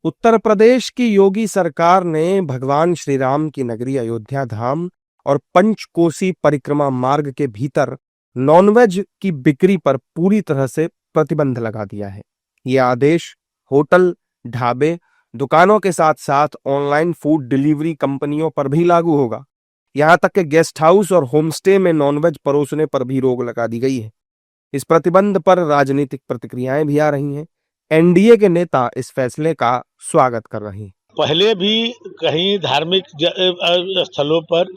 उत्तर प्रदेश की योगी सरकार ने भगवान श्री राम की नगरी अयोध्या धाम और पंचकोसी परिक्रमा मार्ग के भीतर नॉनवेज की बिक्री पर पूरी तरह से प्रतिबंध लगा दिया है। यह आदेश होटल, ढाबे, दुकानों के साथ साथ ऑनलाइन फूड डिलीवरी कंपनियों पर भी लागू होगा। यहां तक कि गेस्ट हाउस और होमस्टे में नॉनवेज परोसने पर भी रोक लगा दी गई है। इस प्रतिबंध पर राजनीतिक प्रतिक्रियाएं भी आ रही हैं। एनडीए के नेता इस फैसले का स्वागत कर रहे हैं। पहले भी कहीं धार्मिक स्थलों पर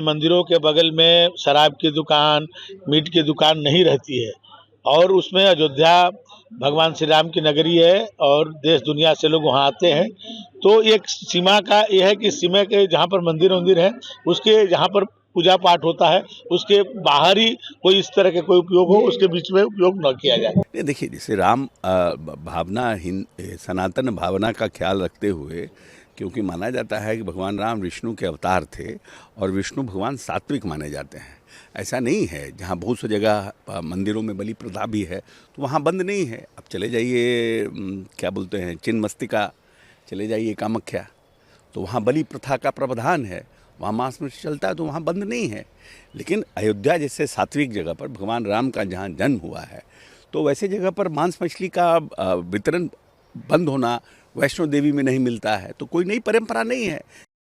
मंदिरों के बगल में शराब की दुकान, मीट की दुकान नहीं रहती है और उसमें अयोध्या भगवान श्री राम की नगरी है और देश दुनिया से लोग वहाँ आते हैं। तो एक सीमा का यह है कि सीमा के जहाँ पर मंदिर है उसके जहाँ पर पूजा पाठ होता है उसके बाहर ही कोई इस तरह के कोई उपयोग हो, उसके बीच में उपयोग न किया जाए। देखिए, जैसे राम भावना सनातन भावना का ख्याल रखते हुए, क्योंकि माना जाता है कि भगवान राम विष्णु के अवतार थे और विष्णु भगवान सात्विक माने जाते हैं। ऐसा नहीं है, जहाँ बहुत सी जगह मंदिरों में बलि प्रथा भी है तो वहाँ बंद नहीं है। अब चले जाइए क्या बोलते हैं छिन्नमस्तिका, चले जाइए कामाख्या, तो वहाँ बलि प्रथा का प्रावधान है, वहाँ मांस मछली चलता है, तो वहाँ बंद नहीं है। लेकिन अयोध्या जैसे सात्विक जगह पर भगवान राम का जहाँ जन्म हुआ है तो वैसे जगह पर मांस मछली का वितरण बंद होना, वैष्णो देवी में नहीं मिलता है, तो कोई नई परंपरा नहीं है।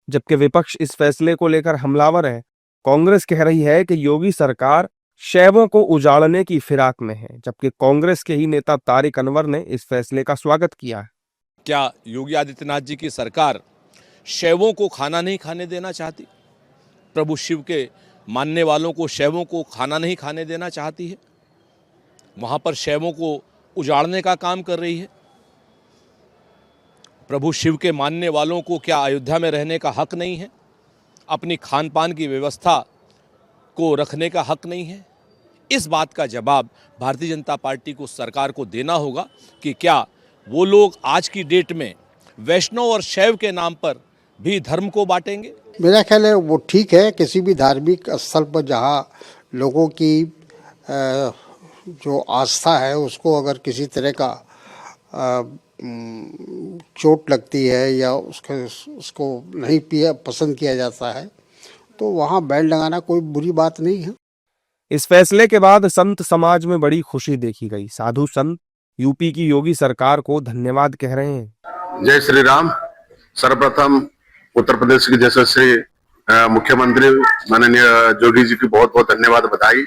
जबकि विपक्ष इस फैसले को लेकर हमलावर है। कांग्रेस कह रही है कि योगी सरकार शैवों को उजाड़ने की फिराक में है, जबकि कांग्रेस के ही नेता तारिक अनवर ने इस फैसले का स्वागत किया है। क्या योगी आदित्यनाथ जी की सरकार शैवों को खाना नहीं खाने देना चाहती? प्रभु शिव के मानने वालों को शैवों को खाना नहीं खाने देना चाहती है? वहाँ पर शैवों को उजाड़ने का काम कर रही है। प्रभु शिव के मानने वालों को क्या अयोध्या में रहने का हक नहीं है? अपनी खान पान की व्यवस्था को रखने का हक नहीं है? इस बात का जवाब भारतीय जनता पार्टी को, सरकार को देना होगा कि क्या वो लोग आज की डेट में वैष्णव और शैव के नाम पर भी धर्म को बांटेंगे? मेरा ख्याल है वो ठीक है। किसी भी धार्मिक स्थल पर जहाँ लोगों की जो आस्था है उसको अगर किसी तरह का चोट लगती है या उसको नहीं पसंद किया जाता है तो वहाँ बैन लगाना कोई बुरी बात नहीं है। इस फैसले के बाद संत समाज में बड़ी खुशी देखी गई। साधु संत यूपी की योगी सरकार को धन्यवाद कह रहे हैं। जय श्री राम। सर्वप्रथम उत्तर प्रदेश के यशस्वी मुख्यमंत्री माननीय योगी जी की बहुत बहुत धन्यवाद, बधाई।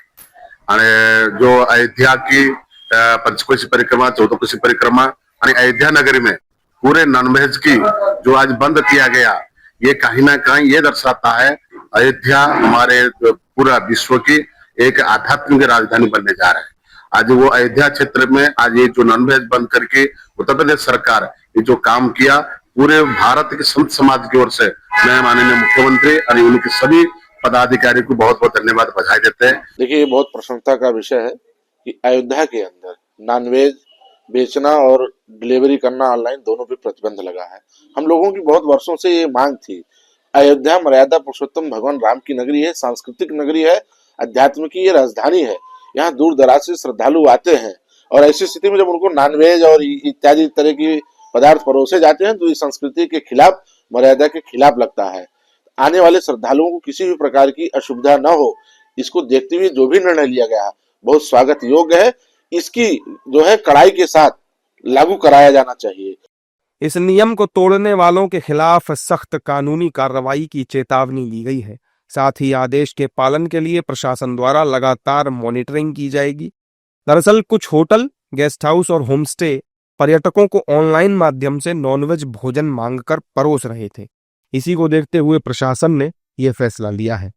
जो अयोध्या की पंचकोसी परिक्रमा, 14 कोसी परिक्रमा और अयोध्या नगरी में पूरे नॉनवेज की जो आज बंद किया गया, ये कहीं ना कहीं ये दर्शाता है अयोध्या हमारे पूरा विश्व की एक आध्यात्मिक राजधानी बनने जा रहा है। आज वो अयोध्या क्षेत्र में आज ये जो नॉनवेज बंद करके उत्तर प्रदेश सरकार ये जो काम किया, पूरे भारत के संत समाज की ओर से मैं माननीय मुख्यमंत्री और उनके सभी पदाधिकारी को बहुत बहुत धन्यवाद, बधाई देते हैं। देखिए, ये बहुत प्रसन्नता का विषय है कि अयोध्या के अंदर नॉनवेज बेचना और डिलीवरी करना ऑनलाइन दोनों पे प्रतिबंध लगा है। हम लोगों की बहुत वर्षों से ये मांग थी। अयोध्या मर्यादा पुरुषोत्तम भगवान राम की नगरी है, सांस्कृतिक नगरी है, अध्यात्म की ये राजधानी है। यहाँ दूर दराज से श्रद्धालु आते हैं और ऐसी स्थिति में जब उनको नॉनवेज और इत्यादि तरह की पदार्थ परोसे जाते हैं तो इस संस्कृति के खिलाफ, मर्यादा के खिलाफ लगता है। आने वाले श्रद्धालुओं को किसी भी प्रकार की असुविधा न हो, इसको देखते हुए जो भी निर्णय लिया गया है बहुत स्वागत योग्य है। इसकी जो है कड़ाई के साथ लागू कराया जाना चाहिए। इस नियम को तोड़ने वालों के खिलाफ सख्त कानूनी कार्रवाई की चेतावनी दी गई है। साथ ही आदेश के पालन के लिए प्रशासन द्वारा लगातार मॉनिटरिंग की जाएगी। दरअसल कुछ होटल, गेस्ट हाउस और होमस्टे पर्यटकों को ऑनलाइन माध्यम से नॉनवेज भोजन मांगकर परोस रहे थे। इसी को देखते हुए प्रशासन ने यह फैसला लिया है।